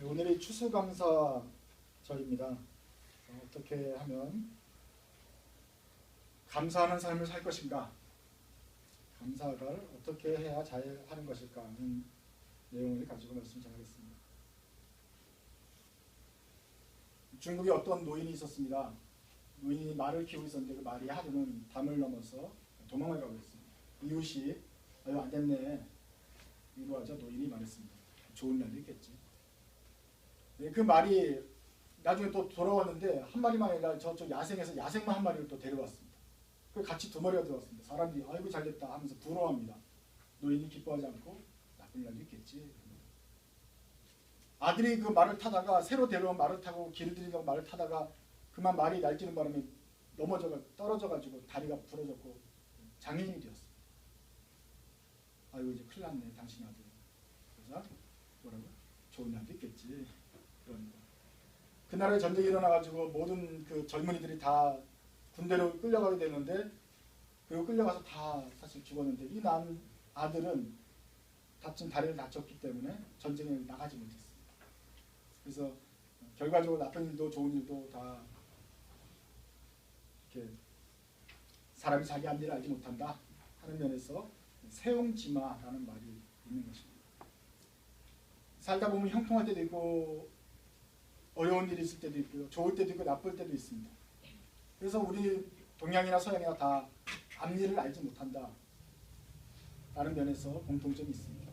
오늘이 추수감사절입니다. 어떻게 하면 감사하는 삶을 살 것인가, 감사를 어떻게 해야 잘 하는 것일까 하는 내용을 가지고 말씀 전하겠습니다. 중국에 어떤 노인이 있었습니다. 노인이 말을 키우고 있었는데 그 말이 하루는 담을 넘어서 도망을 가고 있습니다. 이웃이 아유 안 됐네 이러하자 노인이 말했습니다. 좋은 날도 있겠지. 그 말이 나중에 또 돌아왔는데 한 마리만 아니라 저쪽 야생에서 야생만 한 마리를 또 데려왔습니다. 그 같이 두 마리가 들어왔습니다. 사람들이 아이고 잘됐다 하면서 부러워합니다. 노인이 기뻐하지 않고 나쁜 날도 있겠지. 아들이 그 말을 타다가 새로 데려온 말을 타고 길 들이던 말을 타다가 그만 말이 날뛰는 바람에 떨어져가지고 다리가 부러졌고 장애인이 되었어요. 아이고 이제 큰일 났네 당신 아들. 그래서 뭐라고? 좋은 날도 있겠지. 그럽니다. 그날에 전쟁이 일어나가지고 모든 그 젊은이들이 다 군대로 끌려가게 되는데 그리고 끌려가서 다 사실 죽었는데 이 남 아들은 다친 다리를 다쳤기 때문에 전쟁에 나가지 못했습니다. 그래서 결과적으로 나쁜 일도 좋은 일도 다 이렇게 사람이 자기 한 일을 알지 못한다 하는 면에서 세옹지마라는 말이 있는 것입니다. 살다 보면 형통할 때도 있고 어려운 일이 있을 때도 있고요. 좋을 때도 있고 나쁠 때도 있습니다. 그래서 우리 동양이나 서양이나 다 앞일을 알지 못한다 라는 면에서 공통점이 있습니다.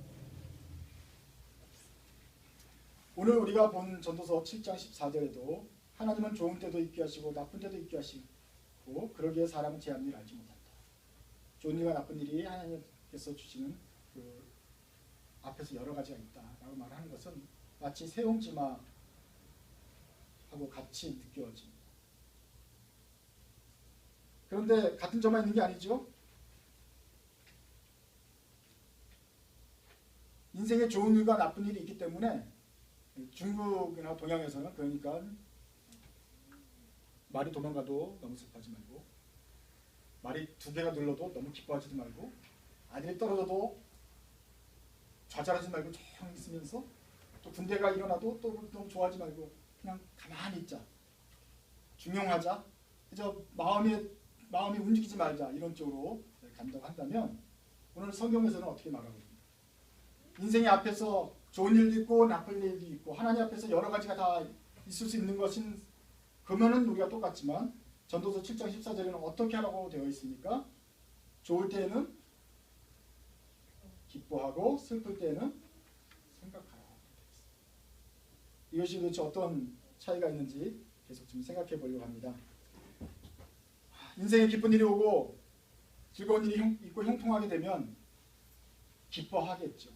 오늘 우리가 본 전도서 7장 14절에도 하나님은 좋은 때도 있게 하시고 나쁜 때도 있게 하시고 그러기에 사람은 제 앞일을 알지 못한다. 좋은 일과 나쁜 일이 하나님께서 주시는 그 앞에서 여러 가지가 있다라고 말하는 것은 마치 세옹지마하고 같이 느껴집니다. 그런데 같은 점만 있는 게 아니죠. 인생에 좋은 일과 나쁜 일이 있기 때문에 중국이나 동양에서는 그러니까 말이 도망가도 너무 슬퍼하지 말고 말이 두 개가 눌러도 너무 기뻐하지도 말고 아들이 떨어져도 좌절하지 말고 조용히 있으면서 또 군대가 일어나도 또 너무 좋아하지 말고 그냥 가만히 있자. 중용하자. 그저 마음이 움직이지 말자. 이런 쪽으로 간다고 한다면 오늘 성경에서는 어떻게 말하고 있습니까? 인생의 앞에서 좋은 일도 있고 나쁜 일도 있고 하나님 앞에서 여러 가지가 다 있을 수 있는 것인 그러면은 우리가 똑같지만 전도서 7장 14절에는 어떻게 하라고 되어 있습니까? 좋을 때에는 기뻐하고 슬플 때에는 생각하라. 이것이 도대체 어떤 차이가 있는지 계속 좀 생각해 보려고 합니다. 인생에 기쁜 일이 오고 즐거운 일이 있고 형통하게 되면 기뻐하겠죠.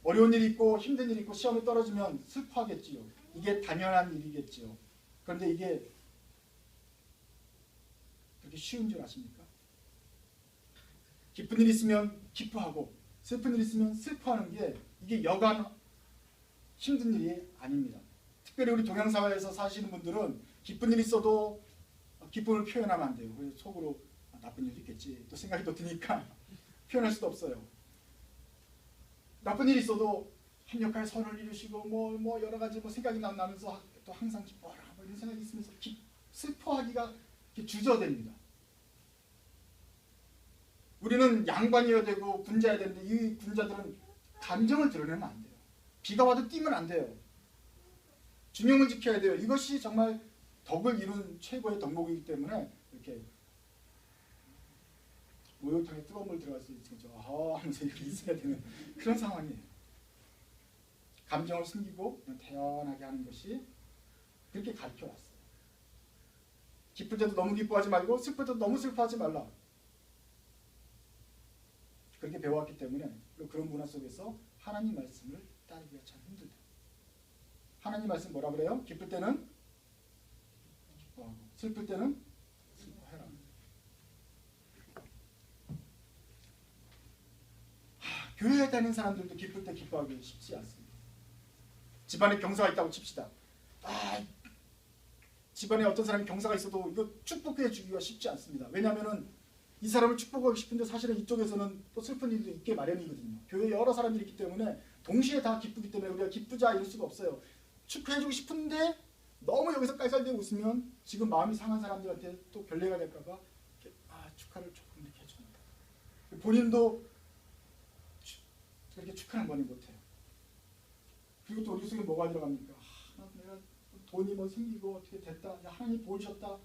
어려운 일이 있고 힘든 일이 있고 시험에 떨어지면 슬퍼하겠지요. 이게 당연한 일이겠지요. 그런데 이게 그렇게 쉬운 줄 아십니까? 기쁜 일이 있으면 기뻐하고 슬픈 일이 있으면 슬퍼하는 게 이게 여간 힘든 일이 아닙니다. 특별히 우리 동양사회에서 사시는 분들은 기쁜 일이 있어도 기쁨을 표현하면 안 돼요. 그래서 속으로 나쁜 일이 있겠지 또 생각이 또 드니까 표현할 수도 없어요. 나쁜 일이 있어도 협력할 선을 이루시고 뭐 여러 가지 생각이 나면서 또 항상 기뻐하라 이런 생각이 있으면서 슬퍼하기가 주저됩니다. 우리는 양반이어야 되고 군자여야 되는데 이 군자들은 감정을 드러내면 안 돼요. 비가 와도 뛰면 안 돼요. 중용을 지켜야 돼요. 이것이 정말 덕을 이룬 최고의 덕목이기 때문에 이렇게 목욕탕에 뜨거운 물 들어갈 수 있겠죠. 하면서 이렇게 있어야 되는 그런 상황이에요. 감정을 숨기고 그냥 태연하게 하는 것이 그렇게 가르쳐놨어요. 기쁠 때도 너무 기뻐하지 말고 슬플 때도 너무 슬퍼하지 말라. 그렇게 배워왔기 때문에 그런 문화 속에서 하나님 말씀을 따르기가 참 힘들다. 하나님 말씀 뭐라 그래요? 기쁠 때는 기뻐하고 슬플 때는 슬퍼해라. 교회에 다니는 사람들도 기쁠 때 기뻐하기 쉽지 않습니다. 집안에 경사가 있다고 칩시다. 집안에 어떤 사람이 경사가 있어도 이거 축복해 주기가 쉽지 않습니다. 왜냐하면은 이 사람을 축복하고 싶은데 사실은 이쪽에서는 또 슬픈 일도 있게 마련이거든요. 교회에 여러 사람이 있기 때문에 동시에 다 기쁘기 때문에 우리가 기쁘자 이럴 수가 없어요. 축하해주고 싶은데 너무 여기서 깔깔대고 웃으면 지금 마음이 상한 사람들한테 또 별례가 될까봐 축하를 조금 이렇게 해줍니다. 본인도 그렇게 축하는 많이 못해요. 그리고 또 우리 속에 뭐가 들어갑니까? 내가 돈이 뭐 생기고 어떻게 됐다. 하나님 보이셨다.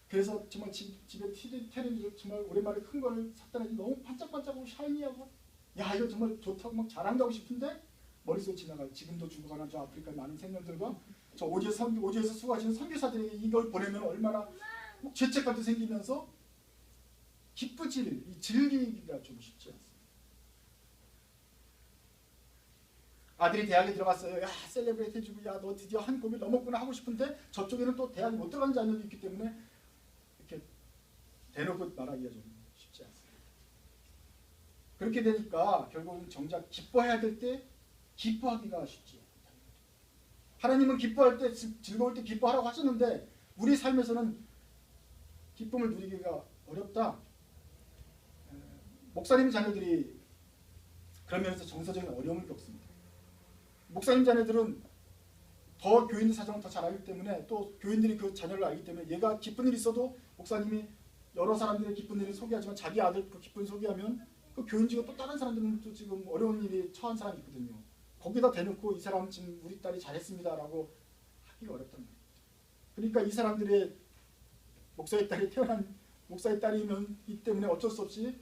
그래서 정말 집에 테레비를 정말 오랜만에 큰 거를 샀다니 너무 반짝반짝하고 샤이니하고 야 이거 정말 좋다고 막 자랑하고 싶은데 머릿속에 지나가요. 지금도 죽어가는 저 아프리카 많은 생명들과 저 오지에서 수고하시는 선교사들에게 이걸 보내면 얼마나 죄책감도 생기면서 기쁘질, 즐기기가 좀 쉽지 않습니다. 아들이 대학에 들어갔어요. 야 셀레브레이트 해주고 야 너 드디어 한 고비 넘었구나 하고 싶은데 저쪽에는 또 대학에 못 들어가는 자녀도 있기 때문에 이렇게 대놓고 말하기가 좀 쉽지 않습니다. 그렇게 되니까 결국은 정작 기뻐해야 될 때 기뻐하기가 쉽지 않습니다. 하나님은 기뻐할 때 즐거울 때 기뻐하라고 하셨는데 우리 삶에서는 기쁨을 누리기가 어렵다. 목사님 자녀들이 그런 면에서 정서적인 어려움을 겪습니다. 목사님 자녀들은 더 교인 사정을 더 잘 알기 때문에 또 교인들이 그 자녀를 알기 때문에 얘가 기쁜 일이 있어도 목사님이 여러 사람들의 기쁜 일을 소개하지만 자기 아들 그 기쁜 소개하면 그 교인 중에 또 다른 사람들은 또 지금 어려운 일이 처한 사람이 있거든요. 거기다 대놓고 이 사람 지금 우리 딸이 잘했습니다 라고 하기가 어렵단 말이에요. 그러니까 이 사람들의 목사의 딸이 태어난 목사의 딸이면 이 때문에 어쩔 수 없이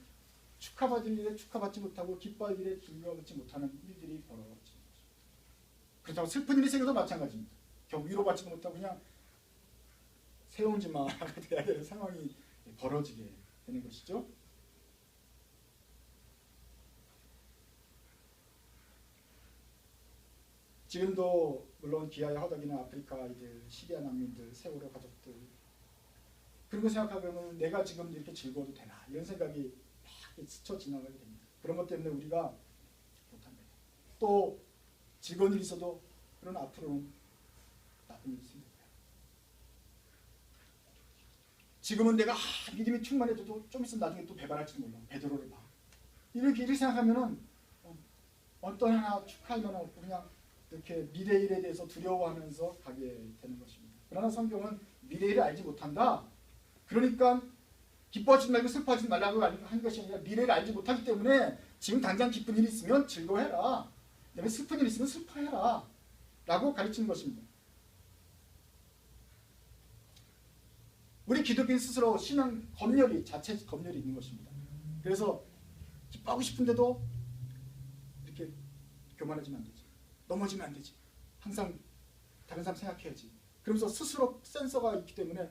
축하받을 일에 축하받지 못하고 기뻐할 일에 즐거워받지 못하는 일들이 벌어지죠. 그렇다고 슬픈 일이 생겨도 마찬가지입니다. 겨우 위로받지도 못하고 그냥 세옹지마가 돼야 되는 상황이 벌어지게 되는 것이죠. 지금도 물론 기아의 허덕이나 아프리카 아이들, 시리아 난민들, 세월호 가족들 그런 거 생각하면 내가 지금 이렇게 즐거워도 되나 이런 생각이 막 스쳐 지나가게 됩니다. 그런 것 때문에 우리가 못합니다. 또 즐거운 일이 있어도 그런 앞으로는 나쁜 일이 있습니다. 지금은 내가 믿음이 충만해져도 좀 있으면 나중에 또 배반할지 몰라. 베드로를 봐. 이렇게 생각하면은 어떤 하나 축하할 만한 없고 그냥 이렇게 미래 일에 대해서 두려워하면서 가게 되는 것입니다. 그러나 성경은 미래 일을 알지 못한다. 그러니까 기뻐하지 말고 슬퍼하지 말라고 하는 것이 아니라 미래를 알지 못하기 때문에 지금 당장 기쁜 일이 있으면 즐거워해라. 그다음에 슬픈 일이 있으면 슬퍼해라. 라고 가르치는 것입니다. 우리 기독교인 스스로 신앙 검열이 자체 검열이 있는 것입니다. 그래서 기뻐하고 싶은데도 이렇게 교만하지면 안 되지. 넘어지면 안 되지. 항상 다른 사람 생각해야지. 그러면서 스스로 센서가 있기 때문에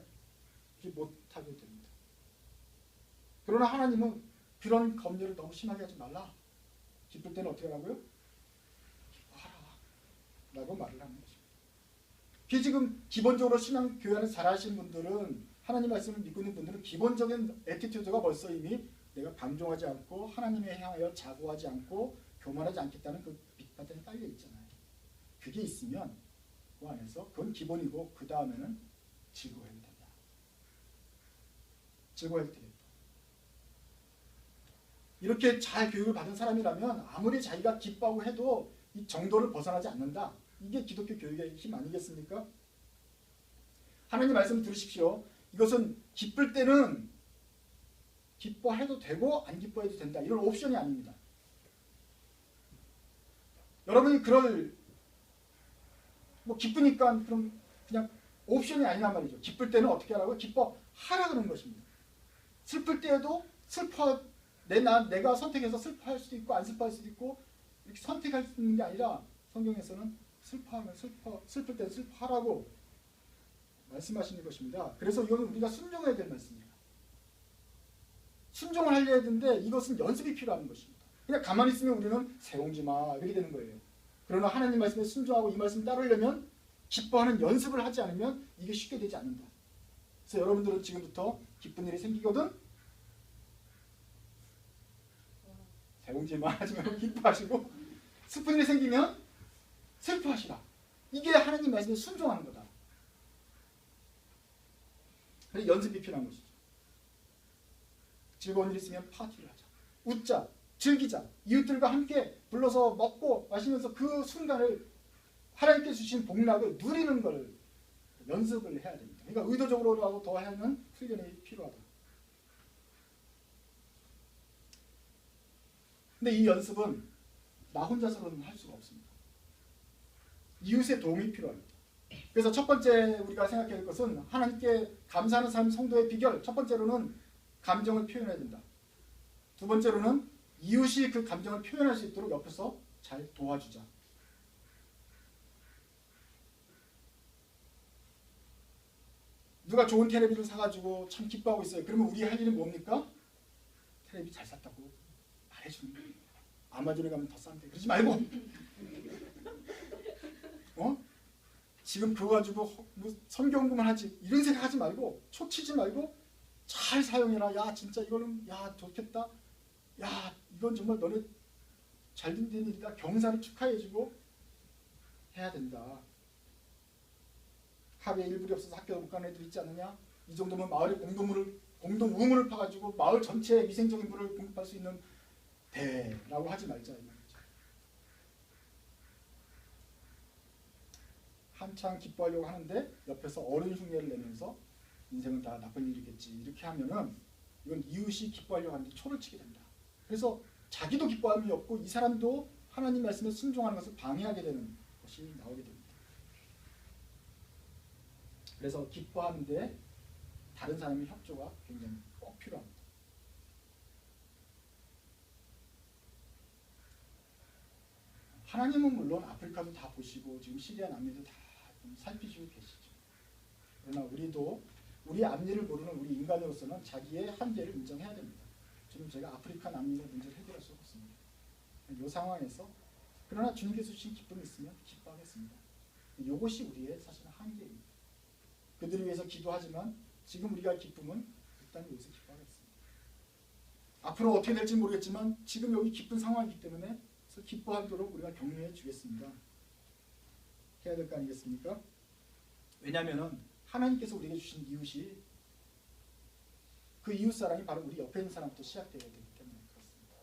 이렇게 못하게 됩니다. 그러나 하나님은 그런 검열을 너무 심하게 하지 말라. 기쁠 때는 어떻게 하라고요? 기뻐하라. 라고 말을 하는 것입니다. 그게 지금 기본적으로 신앙 교회를 잘 하시는 분들은 하나님 말씀을 믿고 있는 분들은 기본적인 애티튜드가 벌써 이미 내가 방종하지 않고 하나님에 향하여 자고하지 않고 교만하지 않겠다는 그 밑바탕이 깔려 있잖아요. 그게 있으면 그 안에서 그건 기본이고 그 다음에는 즐거워해야 된다. 즐거워해야 되겠다. 이렇게 잘 교육을 받은 사람이라면 아무리 자기가 기뻐하고 해도 이 정도를 벗어나지 않는다. 이게 기독교 교육의 힘 아니겠습니까? 하나님 말씀 들으십시오. 이것은 기쁠 때는 기뻐해도 되고 안 기뻐해도 된다. 이런 옵션이 아닙니다. 여러분이 그럴 기쁘니까 그럼 그냥 옵션이 아니란 말이죠. 기쁠 때는 어떻게 하라고요? 기뻐하라 그런 것입니다. 슬플 때에도 내가 선택해서 슬퍼할 수도 있고 안 슬퍼할 수도 있고 이렇게 선택할 수 있는 게 아니라 성경에서는 슬플 때는 슬퍼하라고 말씀하시는 것입니다. 그래서 이거는 우리가 순종해야 될 말씀입니다. 순종을 하려야 되는데 이것은 연습이 필요한 것입니다. 그냥 가만히 있으면 우리는 세옹지마 이렇게 되는 거예요. 그러나 하나님 말씀에 순종하고 이 말씀 따르려면 기뻐하는 연습을 하지 않으면 이게 쉽게 되지 않는다. 그래서 여러분들은 지금부터 기쁜 일이 생기거든 세옹지마 하지 말고 기뻐하시고 슬픈 일이 생기면 슬퍼하시라. 이게 하나님 말씀에 순종하는 거다. 그래서 연습이 필요한 것이죠. 즐거운 일 있으면 파티를 하자. 웃자. 즐기자. 이웃들과 함께 불러서 먹고 마시면서 그 순간을 하나님께서 주신 복락을 누리는 걸 연습을 해야 됩니다. 그러니까 의도적으로라도 더 하는 훈련이 필요하다. 근데 이 연습은 나 혼자서는 할 수가 없습니다. 이웃의 도움이 필요합니다. 그래서 첫 번째 우리가 생각해야 할 것은 하나님께 감사하는 삶 성도의 비결. 첫 번째로는 감정을 표현해야 된다. 두 번째로는 이웃이 그 감정을 표현할 수 있도록 옆에서 잘 도와주자. 누가 좋은 테레비를 사가지고 참 기뻐하고 있어요. 그러면 우리 할 일은 뭡니까? 테레비 잘 샀다고 말해주는 거예요. 아마존에 가면 더 싼데 그러지 말고 지금 그거 가지고 뭐 선경구만 하지 이런 생각하지 말고 초치지 말고 잘 사용해라. 야 진짜 이거는 야 좋겠다. 야 이건 정말 너네 잘된 일이다. 경사를 축하해주고 해야 된다. 학교에 일불이 없어서 학교 못 가는 애들 있지 않느냐? 이 정도면 마을의 공동 우물을 파가지고 마을 전체에 위생적인 물을 공급할 수 있는 대라고 하지 말자 이 말이죠. 한창 기뻐하려고 하는데 옆에서 어른 흉내를 내면서 인생은 다 나쁜 일이겠지 이렇게 하면은 이건 이웃이 기뻐하려고 하는데 초를 치게 된다. 그래서 자기도 기뻐함이 없고 이 사람도 하나님 말씀에 순종하는 것을 방해하게 되는 것이 나오게 됩니다. 그래서 기뻐하는데 다른 사람의 협조가 굉장히 꼭 필요합니다. 하나님은 물론 아프리카도 다 보시고 지금 시리아 난민도 다 살피시고 계시죠. 그러나 우리도 우리 앞일을 모르는 우리 인간으로서는 자기의 한계를 인정해야 됩니다. 지금 제가 아프리카 난민의 문제를 해결할 수 없습니다. 이 상황에서 그러나 주님께서 주신 기쁨이 있으면 기뻐하겠습니다. 이것이 우리의 사실 한계입니다. 그들을 위해서 기도하지만 지금 우리가 기쁨은 일단 여기서 기뻐하겠습니다. 앞으로 어떻게 될지 모르겠지만 지금 여기 기쁜 상황이기 때문에 기뻐하도록 우리가 격려해 주겠습니다. 해야 될 거 아니겠습니까? 왜냐하면 하나님께서 우리에게 주신 이웃이 그 이웃 사랑이 바로 우리 옆에 있는 사람부터 시작되어야 되기 때문에 그렇습니다.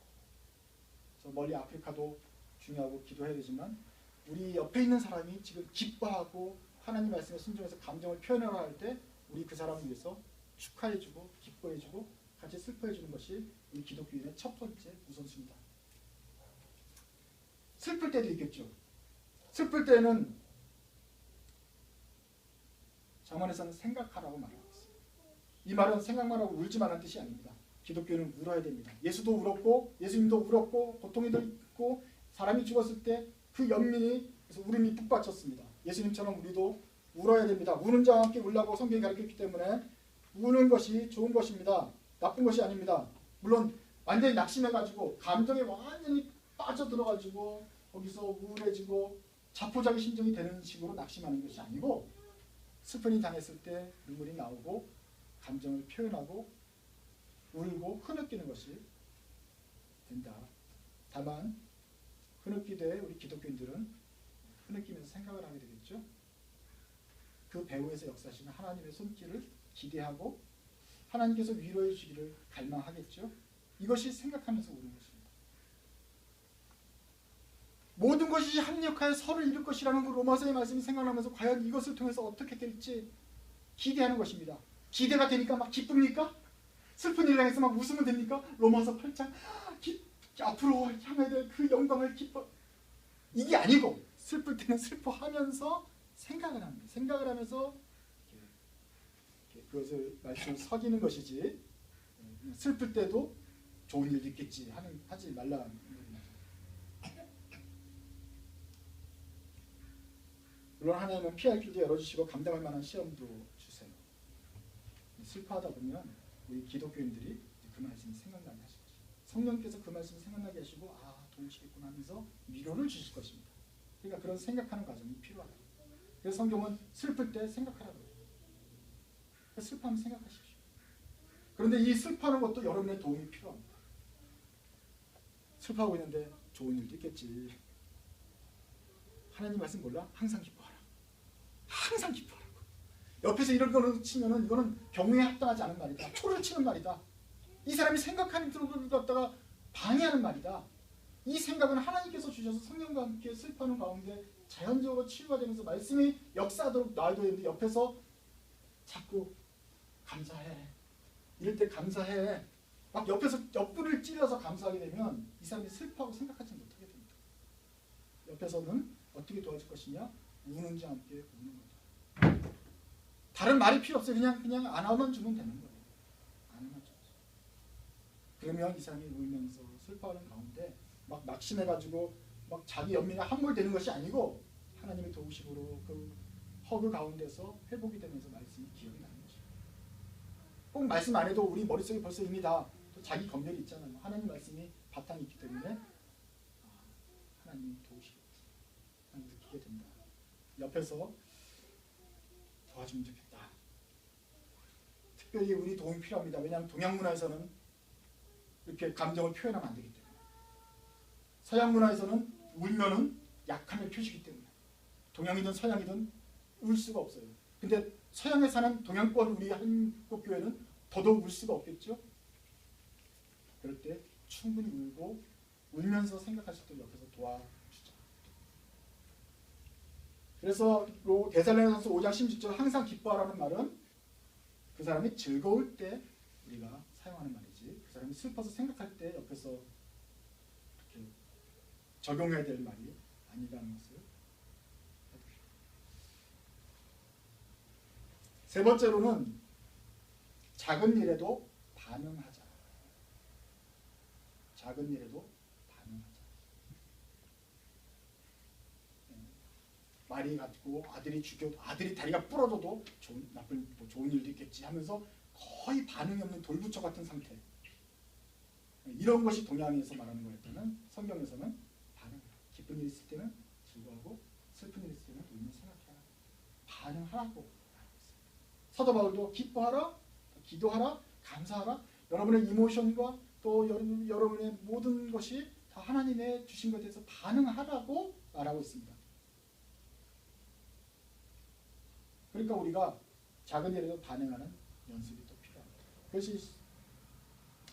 그래서 멀리 아프리카도 중요하고 기도해야 되지만 우리 옆에 있는 사람이 지금 기뻐하고 하나님 말씀에 순종해서 감정을 표현하려 할 때 우리 그 사람을 위해서 축하해주고 기뻐해주고 같이 슬퍼해주는 것이 우리 기독교인의 첫 번째 우선순위다. 슬플 때도 있겠죠. 슬플 때는 잠언에서는 생각하라고 말하고 있습니다. 이 말은 생각만 하고 울지 말라는 뜻이 아닙니다. 기독교는 울어야 됩니다. 예수도 울었고 예수님도 울었고 고통이 있고 사람이 죽었을 때 그 연민이 그래서 울음이 북받쳤습니다. 예수님처럼 우리도 울어야 됩니다. 우는 자와 함께 울라고 성경이 가르쳤기 때문에 우는 것이 좋은 것입니다. 나쁜 것이 아닙니다. 물론 완전히 낙심해가지고 감정에 완전히 빠져들어가지고 거기서 우울해지고 자포자기 심정이 되는 식으로 낙심하는 것이 아니고 슬픔이 당했을 때 눈물이 나오고 감정을 표현하고 울고 흐느끼는 것이 된다. 다만 흐느끼되 우리 기독교인들은 흐느끼면서 생각을 하게 되겠죠. 그 배후에서 역사하시는 하나님의 손길을 기대하고 하나님께서 위로해 주기를 갈망하겠죠. 이것이 생각하면서 우는 것입니다. 모든 것이 합력하여 서를 이룰 것이라는 그 로마서의 말씀이 생각나면서 과연 이것을 통해서 어떻게 될지 기대하는 것입니다. 기대가 되니까 막 기쁩니까? 슬픈 일을 당해서 막 웃으면 됩니까? 로마서 8장 앞으로 향해야 될 그 영광을 기뻐 이게 아니고 슬플 때는 슬퍼하면서 생각을 합니다. 생각을 하면서 그것을 말씀을 서기는 것이지 슬플 때도 좋은 일도 있겠지 하지 말라. 물론 하나님은 피할 길도 열어주시고 감당할 만한 시험도 주세요. 슬퍼하다 보면 우리 기독교인들이 그 말씀이 생각나게 하실 것입니다. 성령께서 그 말씀이 생각나게 하시고 도우시겠구나 하면서 위로를 주실 것입니다. 그러니까 그런 생각하는 과정이 필요하다. 그래서 성경은 슬플 때 생각하라고 해요. 슬퍼하면 생각하십시오. 그런데 이 슬퍼하는 것도 여러분의 도움이 필요합니다. 슬퍼하고 있는데 좋은 일도 있겠지. 하나님 말씀 몰라? 항상 기뻐하라. 항상 기뻐하라고. 옆에서 이런 거를 치면은 이거는 경우에 합당하지 않은 말이다. 초를 치는 말이다. 이 사람이 생각하는 들을 갖다가 방해하는 말이다. 이 생각은 하나님께서 주셔서 성령과 함께 슬퍼하는 가운데 자연적으로 치유가 되면서 말씀이 역사하도록 놔둬야 되는데 옆에서 자꾸 감사해. 이럴 때 감사해. 막 옆에서 옆구리를 찔러서 감사하게 되면 이 사람이 슬퍼하고 생각하지 못하게 됩니다. 옆에서는 어떻게 도와줄 것이냐? 우는지 함께 우는 거죠. 다른 말이 필요 없어요. 그냥 안아만 주면 되는 거예요. 안아만 주면. 그러면 이 사람이 울면서 슬퍼하는 가운데 막 낙심해가지고 막 자기 연민에 함몰되는 것이 아니고 하나님의 도우심으로 그 허그 가운데서 회복이 되면서 말씀이 기억이 나는 거죠. 꼭 말씀 안 해도 우리 머릿속에 벌써 이미 다 자기 검열이 있잖아요. 하나님 말씀이 바탕이 있기 때문에 하나님이 도우시겠지 하는 느끼게 된다. 옆에서 도와주면 좋겠다. 특별히 우리 도움이 필요합니다. 왜냐하면 동양 문화에서는 이렇게 감정을 표현하면 안 되기 때문에. 서양 문화에서는 울면은 약함의 표시이기 때문에 동양이든 서양이든 울 수가 없어요. 근데 서양에 사는 동양권 우리 한국 교회는 더더욱 울 수가 없겠죠. 그럴 때 충분히 울고 울면서 생각하실 때 옆에서 도와주자. 그래서 데살로니가서 5장 16절 항상 기뻐하라는 말은 그 사람이 즐거울 때 우리가 사용하는 말이지 그 사람이 슬퍼서 생각할 때 옆에서 이렇게 적용해야 될 말이 아니라는 것을 해두십시오. 세 번째로는 작은 일에도 반응하자. 작은 일에도 반응하자. 말이 가지고 아들이 다리가 부러져도 좋은 일도 있겠지 하면서 거의 반응이 없는 돌부처 같은 상태. 이런 것이 동양에서 말하는 거였다면 성경에서는 반응. 기쁜 일 있을 때는 즐거워하고 슬픈 일 있을 때는 울며 생각해라. 반응하라고. 사도 바울도 기뻐하라, 기도하라, 감사하라. 여러분의 이모션과 또 여러분의 모든 것이 다 하나님의 주신 것에 대해서 반응하라고 말하고 있습니다. 그러니까 우리가 작은 일에도 반응하는 연습이 또 필요합니다. 그것이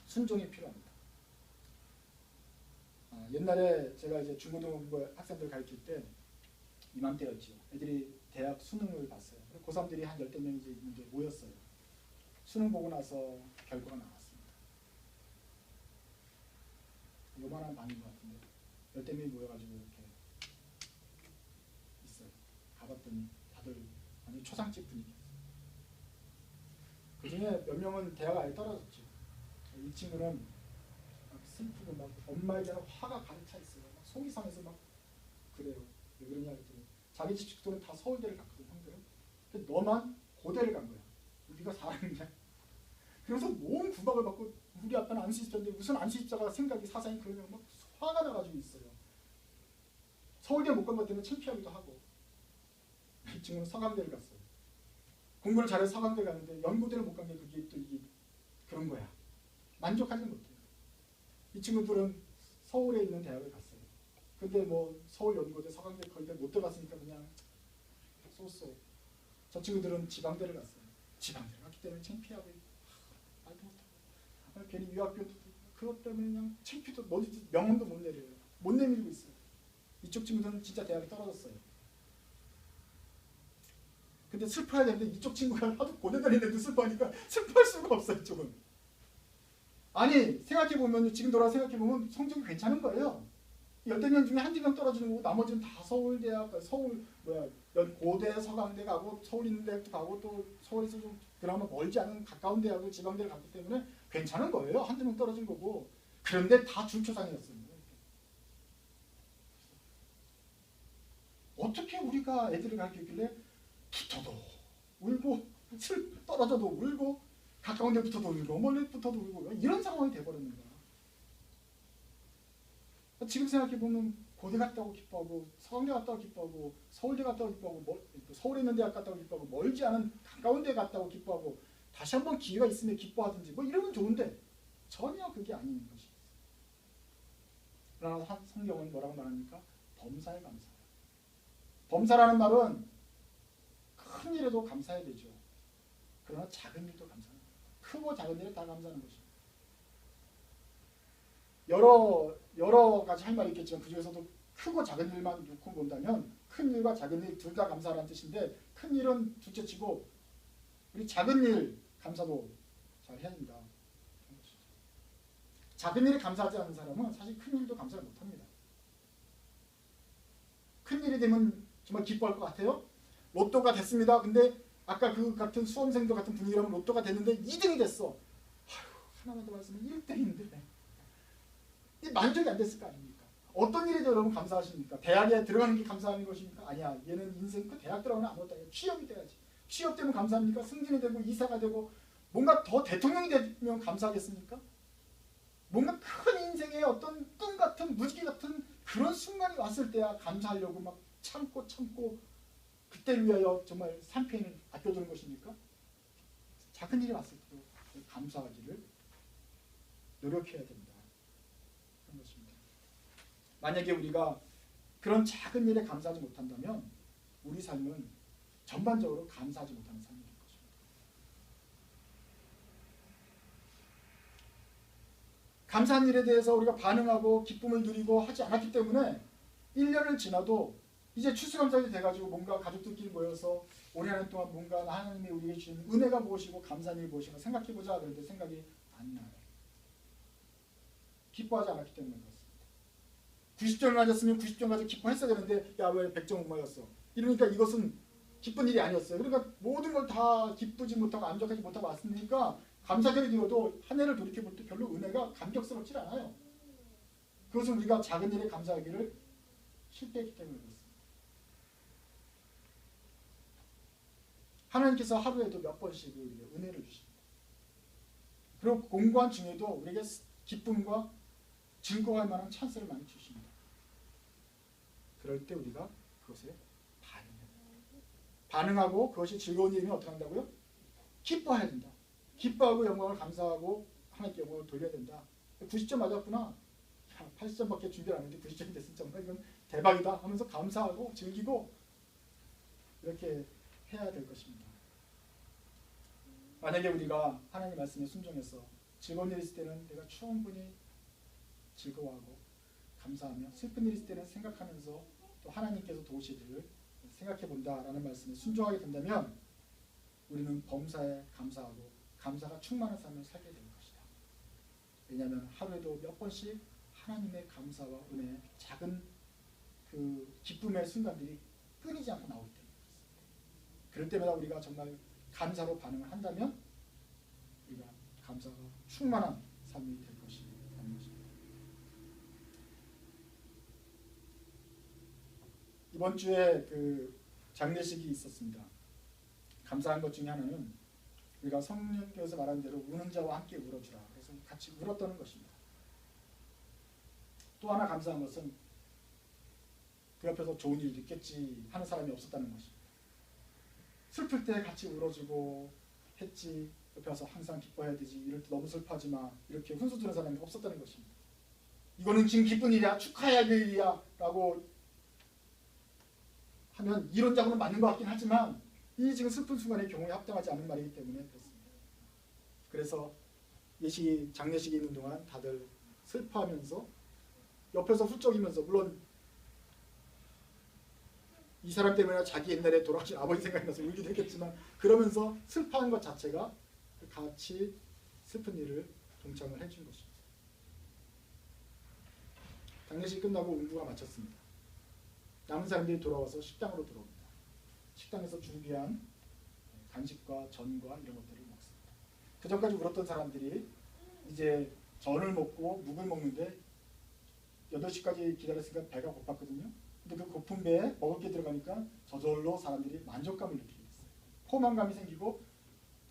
순종이 필요합니다. 옛날에 제가 이제 중고등부 학생들 가르칠 때 이맘때였죠. 애들이 대학 수능을 봤어요. 고3들이 한 10대 명이 이제 모였어요. 수능 보고 나서 결과가 나왔습니다. 요만한 반인 것 같은데 10대 명이 모여가지고 이렇게 있어요. 가봤더니 다들 완전 초상집 분위기였어요. 그 중에 몇 명은 대학 아예 떨어졌죠. 이 친구는 막 슬프고 막 엄마에게는 화가 가득 차 있어요. 막 속이 상해서 막 그래요. 왜 그러냐 했더니 자기 집 식구는 다 서울대를 갔거든, 형들은. 근데 너만 고대를 간 거야. 우리가 사람이냐? 그래서 온 구박을 받고 우리 아빠는 안수집자인데 무슨 안수집자가 생각이 사상이 그러냐고 막 화가 나가지고 있어요. 서울대 못 간 것 때문에 창피하기도 하고. 이 친구는 서강대를 갔어요. 공부를 잘해서 서강대 갔는데 연고대를 못 간 게 그게 또 이게 그런 거야. 만족하지는 못해요. 이 친구들은 서울에 있는 대학을 갔어요. 근데 뭐 서울 연고대 서강대 거기다 못 들어갔으니까 그냥 쏘쏘. 저 친구들은 지방대를 갔어요. 지방대를 갔기 때문에 창피하고 말도 못하고 괜히 유학교도 그것 때문에 그냥 창피도 명함도 못 내려요. 못 내밀고 있어요. 이쪽 친구들은 진짜 대학에 떨어졌어요. 근데 슬퍼야 되는데 이쪽 친구가 하도 고대 다니는데도 슬퍼하니까 슬퍼할 수가 없어요. 이쪽은. 아니 생각해보면 지금 돌아 생각해보면 성적이 괜찮은 거예요. 10대 명 중에 한두 명 떨어지는 거고 나머지는 다 서울대학, 고대, 서강대 가고 서울 있는 대학도 가고 또 서울에서 좀 그나마 멀지 않은 가까운 대학을 지방대를 갔기 때문에 괜찮은 거예요. 한두 명 떨어진 거고. 그런데 다 줄초상이었어요. 어떻게 우리가 애들을 가르치길래 붙어도 울고 떨어져도 울고 가까운 데 붙어도 울고 멀리 붙어도 울고 이런 상황이 돼버렸는 거야. 지금 생각해보면 고대 갔다고 기뻐하고 서강대 갔다고 기뻐하고 서울대 갔다고 기뻐하고 서울에 있는 대학 갔다고 기뻐하고 멀지 않은 가까운 데 갔다고 기뻐하고 다시 한번 기회가 있으면 기뻐하든지 뭐 이러면 좋은데 전혀 그게 아닌 것이 있어요. 그러나 성경은 뭐라고 말합니까? 범사에 감사해요. 범사라는 말은 큰 일에도 감사해야 되죠. 그러나 작은 일도 감사해요. 크고 작은 일에 다 감사하는 것이죠. 여러 가지 할 말이 있겠지만 그 중에서도 크고 작은 일만 놓고 본다면 큰 일과 작은 일 둘 다 감사하라는 뜻인데 큰 일은 둘째치고 우리 작은 일 감사도 잘 해야 된다. 작은 일에 감사하지 않는 사람은 사실 큰 일도 감사를 못합니다. 큰 일이 되면 정말 기뻐할 것 같아요. 로또가 됐습니다. 근데 아까 그 같은 수험생들 같은 분위기라면 로또가 됐는데 2등이 됐어. 하나만 더 말씀은 1등인데 만족이 안 됐을 거 아닙니까? 어떤 일에도 여러분 감사하십니까? 대학에 들어가는 게 감사하는 것입니까? 아니야. 얘는 인생 끝 대학 들어가면 아무것도 아니야. 취업이 돼야지. 취업되면 감사합니까? 승진이 되고 이사가 되고 뭔가 더 대통령이 되면 감사하겠습니까? 뭔가 큰 인생의 어떤 꿈 같은 무지개 같은 그런 순간이 왔을 때야 감사하려고 막 참고 그때를 위하여 정말 삶편을 아껴두는 것입니까? 작은 일이 왔을 때도 감사하기를 노력해야 된다. 그런 것입니다. 만약에 우리가 그런 작은 일에 감사하지 못한다면 우리 삶은 전반적으로 감사하지 못하는 삶이 될 것입니다. 감사한 일에 대해서 우리가 반응하고 기쁨을 누리고 하지 않았기 때문에 1년을 지나도 이제 추수감사절이 돼가지고 뭔가 가족들끼리 모여서 올해 한 해 동안 뭔가 하나님이 우리에게 주신 은혜가 무엇이고 감사한 일이 무엇인가 생각해보자 그런데 생각이 안 나요. 기뻐하지 않았기 때문에 그렇습니다. 90점을 맞았으면 90점 가지고 기뻐했어야 되는데 야 왜 100점 못 맞았어? 이러니까 이것은 기쁜 일이 아니었어요. 그러니까 모든 걸 다 기쁘지 못하고 만족하지 못하고 왔으니까 감사절이 되어도 한 해를 돌이켜볼 때 별로 은혜가 감격스럽지 않아요. 그것은 우리가 작은 일에 감사하기를 실패했기 때문에 그렇습니다. 하나님께서 하루에도 몇 번씩 우리에게 은혜를 주십니다. 그리고 공고한 중에도 우리에게 기쁨과 즐거워할 만한 찬스를 많이 주십니다. 그럴 때 우리가 그것에 반응하고 그것이 즐거운 일이면 어떻게 한다고요? 기뻐해야 된다. 기뻐하고 영광을 감사하고 하나님께 영광을 돌려야 된다. 90점 맞았구나. 80점밖에 준비를 안 했는데 90점이 됐으면 정말 이건 대박이다 하면서 감사하고 즐기고 이렇게 해야 될 것입니다. 만약에 우리가 하나님 말씀에 순종해서 즐거운 일이 있을 때는 내가 충분히 즐거워하고 감사하며 슬픈 일이 있을 때는 생각하면서 또 하나님께서 도우시기를 생각해본다라는 말씀에 순종하게 된다면 우리는 범사에 감사하고 감사가 충만한 삶을 살게 될 것이다. 왜냐하면 하루에도 몇 번씩 하나님의 감사와 은혜, 작은 그 기쁨의 순간들이 끊이지 않고 나오기 때문에 그렇습니다. 그럴 때마다 우리가 정말 감사로 반응을 한다면 우리가 감사가 충만한 삶이 될 것입니다. 이번 주에 그 장례식이 있었습니다. 감사한 것 중에 하나는 우리가 성령께서 말한 대로 우는 자와 함께 울어주라. 그래서 같이 울었다는 것입니다. 또 하나 감사한 것은 그 옆에서 좋은 일이 있겠지 하는 사람이 없었다는 것입니다. 슬플 때 같이 울어주고 했지 옆에 와서 항상 기뻐해야 되지 이럴 때 너무 슬퍼하지 마 이렇게 훈수 두는 사람이 없었다는 것입니다. 이거는 지금 기쁜 일이야 축하해야 될 일이야 라고 하면 이론적으로는 맞는 것 같긴 하지만 이 지금 슬픈 순간의 경우에 합당하지 않은 말이기 때문에 그렇습니다. 그래서 예식이 장례식이 있는 동안 다들 슬퍼하면서 옆에서 훌쩍이면서 물론 이 사람 때문에 자기 옛날에 돌아가신 아버지 생각이 나서 울기도 했겠지만 그러면서 슬퍼하는 것 자체가 같이 슬픈 일을 동참을 해준 것입니다. 장례식 끝나고 운구가 마쳤습니다. 남은 사람들이 돌아와서 식당으로 들어옵니다. 식당에서 준비한 간식과 전과 이런 것들을 먹습니다. 그 전까지 울었던 사람들이 이제 전을 먹고 묵을 먹는데 8시까지 기다렸으니까 배가 고팠거든요. 근데 그 고픈 배에 먹을 게 들어가니까 저절로 사람들이 만족감을 느끼게 됐어요. 포만감이 생기고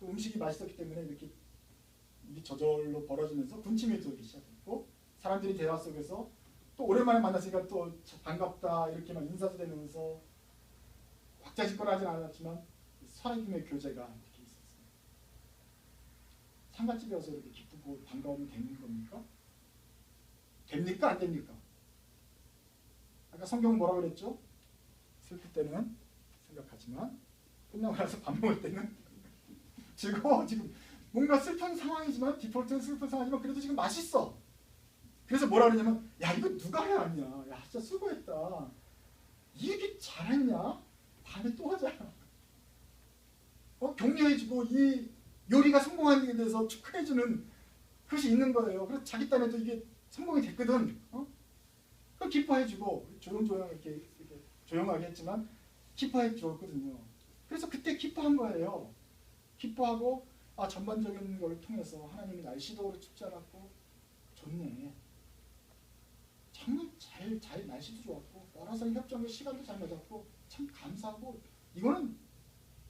또 음식이 맛있었기 때문에 이렇게 입이 저절로 벌어지면서 군침이 돌기 시작했고 사람들이 대화 속에서 또 오랜만에 만났으니까 또 반갑다 이렇게 막 인사도 되면서 왁자지껄 하진 않았지만 선의금의 교제가 이렇게 있었습니다. 상갓집에 와서 이렇게 기쁘고 반가움이 되는 겁니까? 됩니까? 안 됩니까? 아까 성경은 뭐라고 그랬죠? 슬플 때는 생각하지만 끝나고 나서 밥 먹을 때는 즐거워. 지금 뭔가 슬픈 상황이지만 디폴트는 슬픈 상황이지만 그래도 지금 맛있어. 그래서 뭐라 그러냐면 야 이거 누가 해왔냐. 야 진짜 수고했다. 이렇게 잘했냐? 다음에 또 하자. 격려해주고 이 요리가 성공한 데 대해서 축하해주는 그것이 있는 거예요. 그래서 자기 딴에도 이게 성공이 됐거든. 그럼 기뻐해주고 조용조용 이렇게 조용하게 했지만 기뻐해줬거든요. 그래서 그때 기뻐한 거예요. 기뻐하고 전반적인 걸 통해서 하나님이 날씨도 춥지 않았고 좋네. 정말 잘 날씨도 좋았고 여러서 협정의 시간도 잘 맞았고 참 감사하고 이거는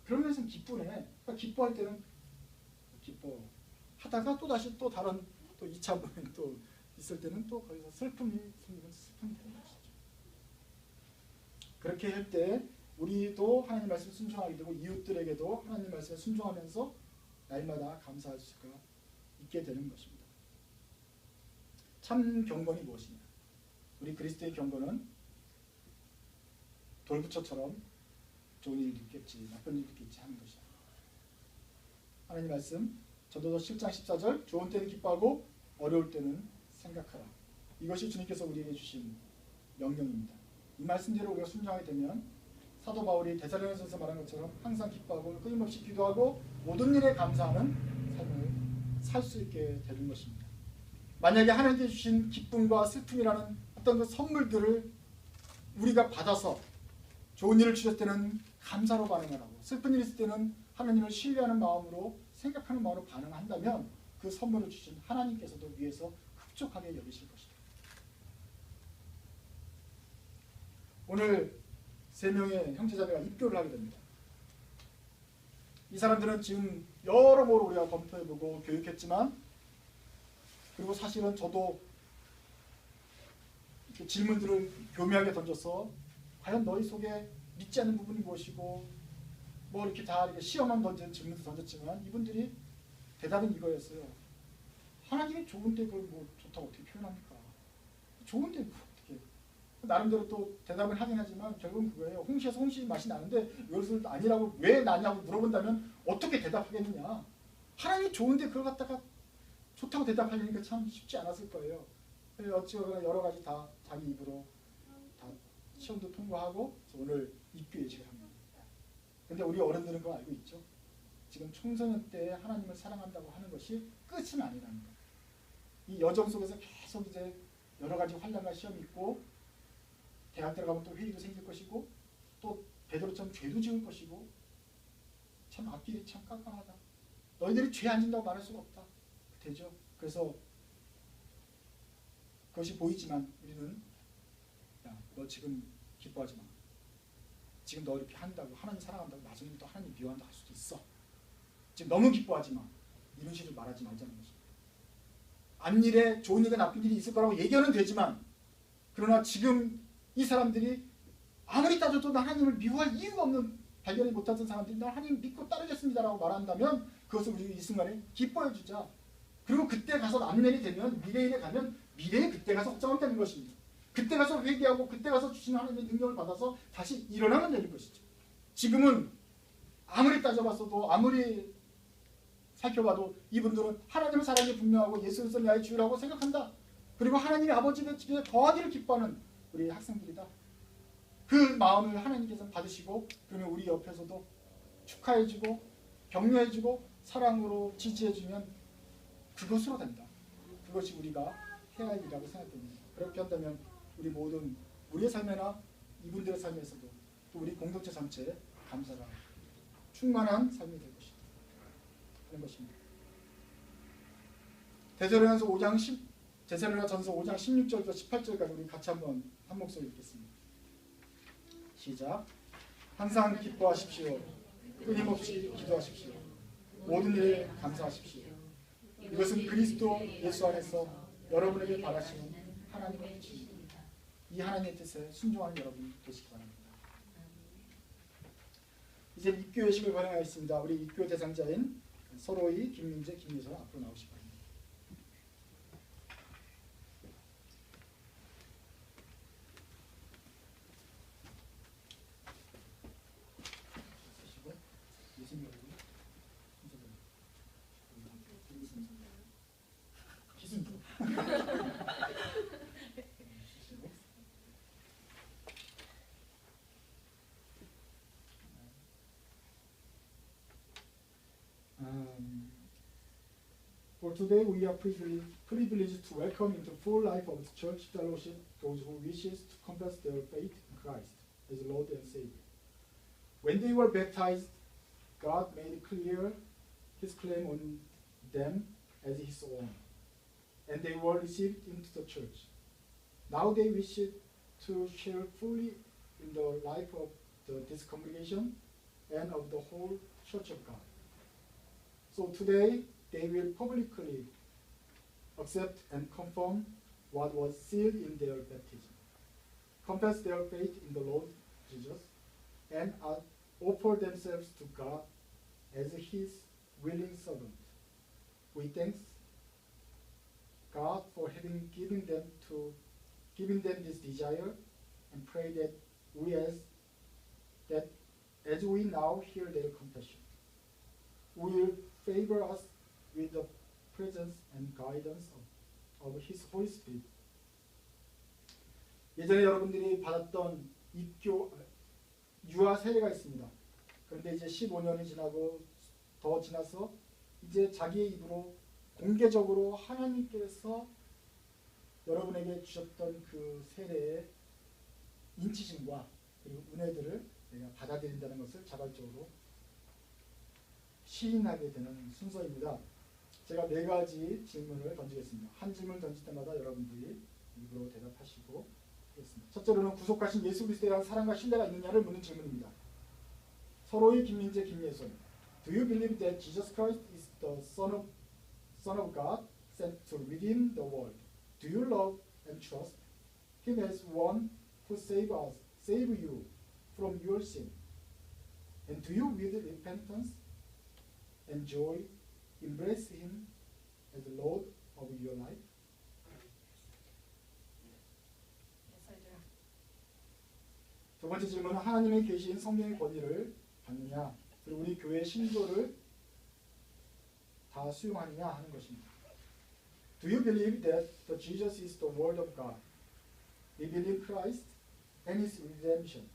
그런 면에서는 기쁘네. 그러니까 기뻐할 때는 기뻐하다가 또 다시 또 다른 또 2차 모임 또 있을 때는 또 거기서 슬픔이 생기면 슬픔이 되는 것이죠. 그렇게 할 때 우리도 하나님 말씀 순종하게 되고 이웃들에게도 하나님 말씀에 순종하면서 날마다 감사할 수가 있게 되는 것입니다. 참 경건이 무엇이냐? 우리 그리스도의 경건은 돌부처처럼 좋은 일이 있겠지 나쁜 일이 있겠지 하는 것이야. 하나님 말씀 전도서 7장 14절 좋은 때는 기뻐하고 어려울 때는 생각하라. 이것이 주님께서 우리에게 주신 명령입니다. 이 말씀대로 우리가 순종하게 되면 사도 바울이 데살로니가서에서 말한 것처럼 항상 기뻐하고 끊임없이 기도하고 모든 일에 감사하는 삶을 살 수 있게 되는 것입니다. 만약에 하나님께 주신 기쁨과 슬픔이라는 어떤 그 선물들을 우리가 받아서 좋은 일을 주실 때는 감사로 반응하라고 슬픈 일이 있을 때는 하나님을 신뢰하는 마음으로 생각하는 마음으로 반응한다면 그 선물을 주신 하나님께서도 위에서 흡족하게 여기실 것이다. 오늘 3명의 형제자매가 입교를 하게 됩니다. 이 사람들은 지금 여러모로 우리가 검토해보고 교육했지만 그리고 사실은 저도 질문들을 교묘하게 던져서 과연 너희 속에 믿지 않는 부분이 무엇이고 뭐 이렇게 다 이렇게 시험만 던지는 질문도 던졌지만 이분들이 대답은 이거였어요. 하나님이 좋은데 그걸 뭐 좋다고 어떻게 표현합니까? 좋은데 뭐 어떻게 나름대로 또 대답을 하긴 하지만 결국은 그거예요. 홍시에서 홍시 맛이 나는데 이것을 아니라고 왜 나냐고 물어본다면 어떻게 대답하겠느냐. 하나님이 좋은데 그걸 갖다가 좋다고 대답하려니까 참 쉽지 않았을 거예요. 어찌거나 여러 가지 다 자기 입으로 다 시험도 통과하고 오늘 입교 예식을 합니다. 근데 우리 어른들은 그거 알고 있죠. 지금 청소년 때 하나님을 사랑한다고 하는 것이 끝은 아니라는 거. 이 여정 속에서 계속 이제 여러 가지 환난과 시험이 있고 대학 들어가면 또 회의도 생길 것이고 또 베드로처럼 죄도 지을 것이고 참 앞길이 참 깜깜하다. 너희들이 죄 안 진다고 말할 수가 없다. 되죠. 그래서 그것이 보이지만 우리는 야, 너 지금 기뻐하지 마. 지금 너 이렇게 한다고 하나님 사랑한다고 나중에 또 하나님 미워한다 할 수도 있어. 지금 너무 기뻐하지 마. 이런 식으로 말하지 말자는 것입니다. 앞일에 좋은 일과 나쁜 일이 있을 거라고 얘기는 되지만 그러나 지금 이 사람들이 아무리 따져도 하나님을 미워할 이유가 없는 발견을 못하던 사람들이 나 하나님 믿고 따르겠습니다라고 말한다면 그것을 우리 이 순간에 기뻐해 주자. 그리고 그때 가서 앞일이 되면 미래일에 가면 미래에 그때 가서 확정하면 되는 것입니다. 그때 가서 회개하고 그때 가서 주시는 하나님의 능력을 받아서 다시 일어나면 되는 것이죠. 지금은 아무리 따져봤어도 아무리 살펴봐도 이분들은 하나님의 사랑이 분명하고 예수 그리스도 나의 주라고 생각한다. 그리고 하나님의 아버지의 집에 거하기를 기뻐하는 우리 학생들이다. 그 마음을 하나님께서 받으시고 그러면 우리 옆에서도 축하해주고 격려해주고 사랑으로 지지해주면 그것으로 된다. 그것이 우리가 해야 할 일이라고 생각됩니다. 그렇게 한다면 우리 모든 우리의 삶이나 이분들의 삶에서도 또 우리 공동체 전체에 감사가 충만한 삶이 될 것이다. 그런 것입니다. 데살로니가서 5장 16절부터 18절까지 우리 같이 한번 한 목소리 읽겠습니다. 시작. 항상 기뻐하십시오. 끊임없이 기도하십시오. 모든 일에 감사하십시오. 이것은 그리스도 예수 안에서 여러분에게 바라시는 하나님의 뜻입니다. 이 하나님의 뜻에 순종하는 여러분 되시기 바랍니다. 이제 입교 예식을 관행하겠습니다. 우리 입교 대상자인 서로이, 김민재, 김유선 앞으로 나오시기 바랍니다. For today we are privileged to welcome into full life of the church fellowship those who wishes to confess their faith in Christ as Lord and Savior. When they were baptized, God made clear his claim on them as his own, and they were received into the church. Now they wish to share fully in the life of this congregation and of the whole Church of God. So today they will publicly accept and confirm what was sealed in their baptism, confess their faith in the Lord Jesus, and offer themselves to God as his willing servant. We thank God for having given them this desire, and pray that as we now hear their confession, will favor us with the presence and guidance of his Holy Spirit. 예전에 여러분들이 받았던 입교 유아 세례가 있습니다. 그런데 이제 15년이 지나고 더 지나서 이제 자기의 입으로 공개적으로 하나님께서 여러분에게 주셨던 그 세례의 인치심과 그리고 은혜들을 내가 받아들인다는 것을 자발적으로 시인하게 되는 순서입니다. 제가 4가지 질문을 던지겠습니다. 한 질문을 던질 때마다 여러분들이 입으로 대답하시고 하겠습니다. 첫째로는 구속하신 예수 그리스도에 대한 사랑과 신뢰가 있느냐를 묻는 질문입니다. 서로의 김민재, 김예손. Do you believe that Jesus Christ is the Son of God sent to redeem the world? Do you love and trust Him as one who save you from your sin? And do you, with repentance and joy, embrace Him as the Lord of your life? Yes, I do. 두 번째 질문은 하나님의 계신 성령의 권위를 받느냐, 그리고 우리 교회 신조를 다 수용하느냐 하는 것입니다. Do you believe that the Jesus is the Word of God? We believe Christ and His redemption,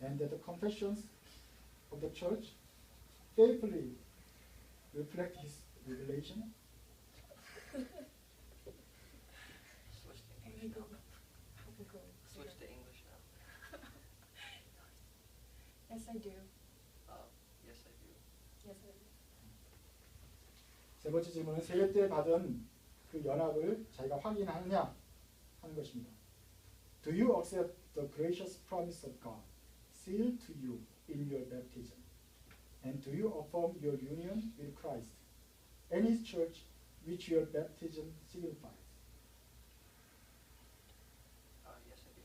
and that the confessions of the church faithfully reflect His revelation? Switch to Can we English go? now. Can we go? Switch to English now. Yes, I do. Yes, I do. Yes, I do. 세 번째 질문은 세례 때 받은 그 연합을 자기가 확인하느냐 하는 것입니다. Do you accept the gracious promise of God sealed to you in your baptism? And do you affirm your union with Christ and His church which your baptism signifies? Yes, I do.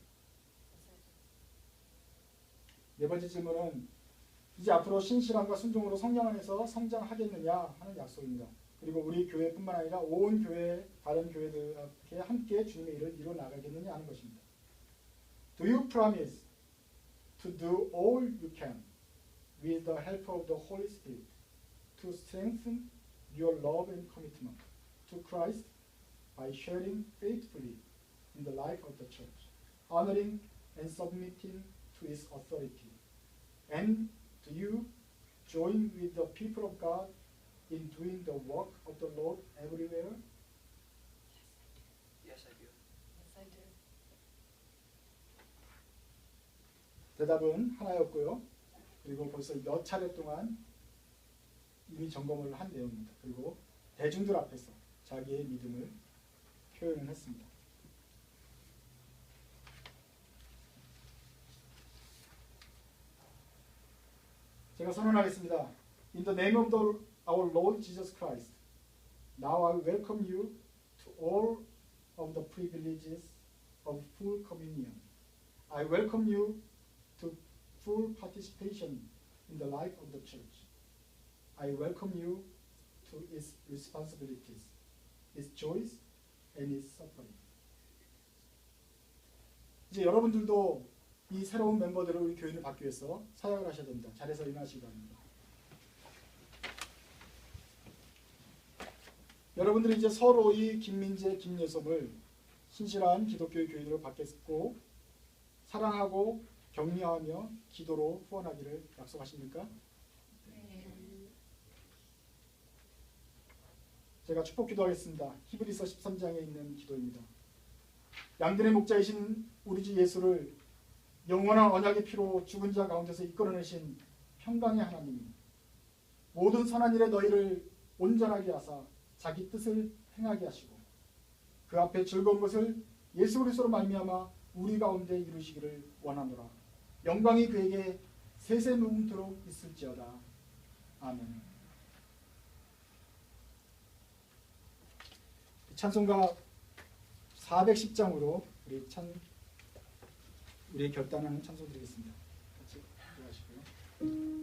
Yes, I do. 네 번째 질문은 이제 앞으로 신실함과 순종으로 성령 안에서 성장하겠느냐 하는 약속입니다. 그리고 우리 교회뿐만 아니라 온 교회, 다른 교회들께 함께 주님의 일을 이루어 나가겠느냐 하는 것입니다. Do you promise to do all you can with the help of the Holy Spirit to strengthen your love and commitment to Christ by sharing faithfully in the life of the church, honoring and submitting to its authority? And do you join with the people of God in doing the work of the Lord everywhere? Yes, I do. Yes, I do. 대답은 하나였고요. 그리고 벌써 몇 차례 동안 이미 점검을 한 내용입니다. 그리고 대중들 앞에서 자기의 믿음을 표현을 했습니다. 제가 선언하겠습니다. In the name of our Lord Jesus Christ, now I welcome you to all of the privileges of full communion. I welcome you to full participation in the life of the church. I welcome you to its responsibilities, its joys, and its suffering. 이제 여러분들도 이 새로운 멤버들을 우리 교인을 받기 위해서 사역을 하셔야 됩니다. 자리에서 일어나시기 바랍니다. 여러분들이 이제 서로의 김민재, 김예솜을 신실한 기독교의 교인으로 받겠고 사랑하고 격려하며 기도로 후원하기를 약속하십니까? 네. 제가 축복 기도하겠습니다. 히브리서 13장에 있는 기도입니다. 양들의 목자이신 우리 주 예수를 영원한 언약의 피로 죽은 자 가운데서 이끌어내신 평강의 하나님이 모든 선한 일에 너희를 온전하게 하사 자기 뜻을 행하게 하시고 그 앞에 즐거운 것을 예수 그리스도로 말미암아 우리 가운데 이루시기를 원하노라. 영광이 그에게 세세 무궁토록 있을지어다. 아멘. 찬송가 410장으로 우리의 결단하는 찬송 드리겠습니다. 같이 들어가시고요.